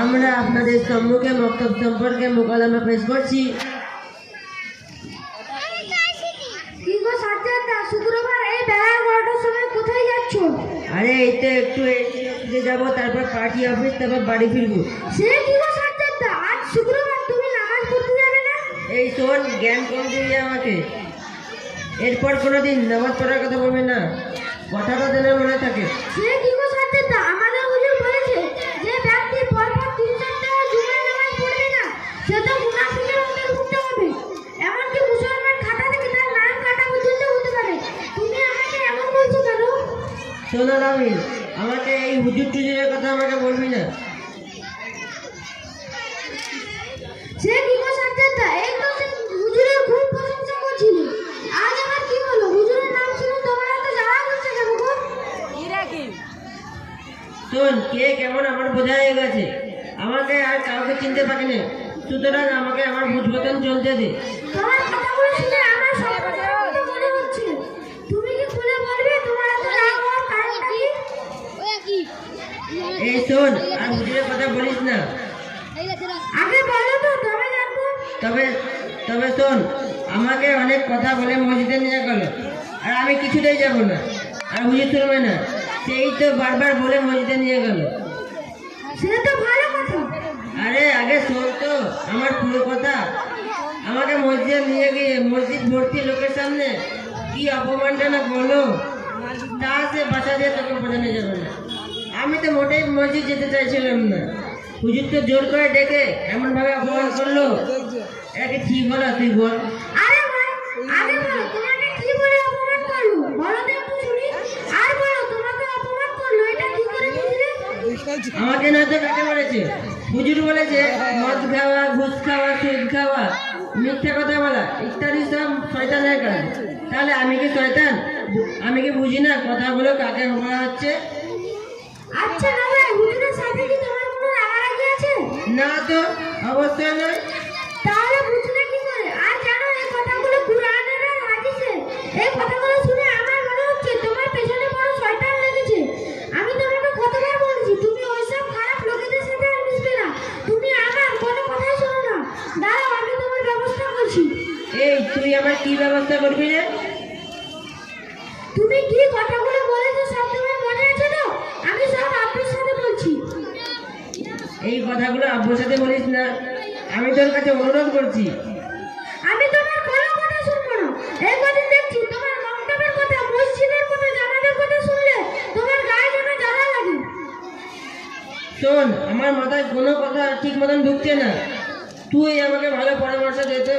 আমরা আপনাদের সম্মুখে মক্তব সম্পর্কে মোকালামা পেশ করছি। শুক্রবার এই বেলা 11টার সময় কোথায় যাচ্ছ? আরে এই তো একটু অফিসে যাবো, তারপর পার্টি অফিস, তারপর বাড়ি ফিরবো। সে কি গো সাজ্জাদা, আজ শুক্রবার তুমি নামাজ পড়তে যাবে না? এই শোন, জ্ঞান কম দিবি আমাকে। এরপর কোনোদিন নামাজ পড়ার কথা বলবে না, কথাটা যেন মনে থাকে। সে কি গো সাজ্জাদা, আমাদের হুজুর বলেছে যে ব্যক্তি পরপর 3-4টা জুমার নামাজ পড়বে না সে তো মুনাফিকের অন্তর্ভুক্ত হবে। এমনকি মুসলমান খাতা থেকে তার নাম কাটা পর্যন্ত হতে পারে। তুমি আমাকে এমন বলছো কেন? শোনো রামিল, আমাকে এই হুজুর টুজুরের কথা আমাকে বলবি না। সে কি গো সাজ্জাদা, এই তো হুজুরের খুব প্রশংসা করছিলে, আজ আবার কি হলো? হুজুরের নাম শুনে তোমার এত জ্বালা করছে কেন গো? শোন, কে কেমন আমার বোঝা হয়ে গেছে, আমাকে আর কাউকে চিনতে পারি না, সুতরাং আমাকে আমার বুঝবতন চলতে দে। তোমার কথাগুলো শুনে আমার সব কথা মনে হচ্ছে। তুমি কি খুলে বলবে তোমার এত রাগ হওয়ার কারণটা কি? এই শোন, আর হুজুরের কথা বলিস না। আগে বলো তো, তবে জানবো। তবে শোন, আমাকে অনেক কথা বলে মসজিদে নিয়ে গেল, আর আমি কিছুতেই যাব না, আর হুজুর শুনবে না, সেই তো বারবার বলে মসজিদে নিয়ে গেল। সেটা তো ভালো কথা। আরে আগে শোন তো আমার পুরো কথা। আমাকে মসজিদে নিয়ে গিয়ে মসজিদ ভর্তি লোকের সামনে কি অপমানটা করলো, তা সে বাসা দিয়ে তোকে বোঝানো যাবে না। আমি তো মোটেই মসজিদ যেতে চাইছিলাম না, হুজুর তো জোর করে ডেকে এমন ভাবে অপমান করলো, একে ঠিক বলা তুই বল। আরে ভাই, আগে বলো তোমাকে কি বলে অপমান করলো, বলো তো একটু শুনি। আর বলো তোমাকে অপমান করলো এটা কি করে বুঝলে? আমাকে না তো কাকে বলেছে, হুজুর বলেছে মদ খাওয়া, ঘুষ খাওয়া, সুদ খাওয়া, মিথ্যা কথা বলা ইত্যাদি সব শয়তানের কাজ। তাহলে আমি কি শয়তান? আমি কি বুঝি না কথাগুলো কাকে বলা হচ্ছে? আচ্ছা না ভাই, হুজুরের সাথে কি তোমার কোনো রাগারাগি আছে? না তো, অবশ্যই নয়। তাহলে বুঝলে কি করে? আর জানো এই কথাগুলো কুরআনের আর হাদিসে। এই কথাগুলো শুনে আমার মনে হচ্ছে তোমার পেছনে বড় শয়তান লেগেছে। আমি তোমাকে কতবার বলেছি তুমি ওইসব খারাপ লোকেদের সাথে আর মিশবে না। তুমি আমার কোনো কথাই শোনো না। দাঁড়াও, আমি তোমার ব্যবস্থা করছি। এই তুই আমার কি ব্যবস্থা করবি রে? তুমি কি কথাগুলো বলেছো সব তোমার মনে আছে তো? আমি সব আপনার সাথে বলছি। এই কথাগুলো আব্বুর সাথে বলিস না, আমি তোর কাছে অনুরোধ করছি। আমি তোমার কোনো কথা শুনবো না। এই কদিন দেখছি তোমার মক্তবের কথা, মসজিদের কথা, জামাতের কথা শুনলে তোমার গায়ে যেন জ্বালা লাগে। শোন, আমার মাথায় কোনো কথা ঠিক মতন ঢুকছে না, তুই আমাকে ভালো পরামর্শ দিতে,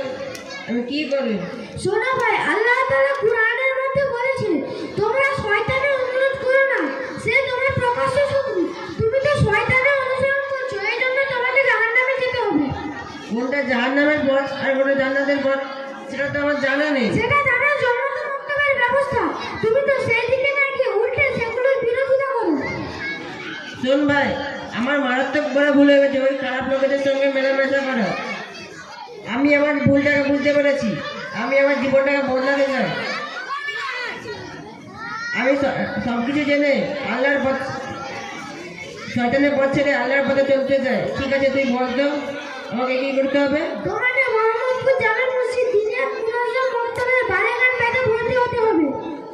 আমি কি করি? শোনো ভাই, আল্লাহ তাআলা কুরআনের মধ্যে বলেছেন তোমরা শয়তানের অনুসরণ করো না, সে তোমার প্রকাশ্য শত্রু। তুমি তো শয়তানের অনুসরণ করছো, এই জন্য তোমাকে জাহান্নামে যেতে হবে। কোনটা জাহান্নামের পথ আর কোনটা জান্নাতের পথ সেটা তো আমার জানা নেই। সেটা জানো জন্মত মুক্তবের ব্যবস্থা, তুমি তো সেই দিকে না গিয়ে উল্টে সেগুলোর বিরোধিতা করো। শোন ভাই, আমার মারাত্মক বড় ভুল হয়ে গেছে ওই খারাপ লোকেদের সঙ্গে মেলামেশা করা। আমি আমার ভুলটাকে বুঝতে পেরেছি, আমি আমার জীবনটাকে বদলাতে চাই। আমি সবকিছু জেনে আল্লাহর পথ, শয়তানের পথ ছেড়ে আল্লাহর পথে চলতে চাই। ঠিক আছে, তুই বল তো আমাকে কি করতে হবে? তোমার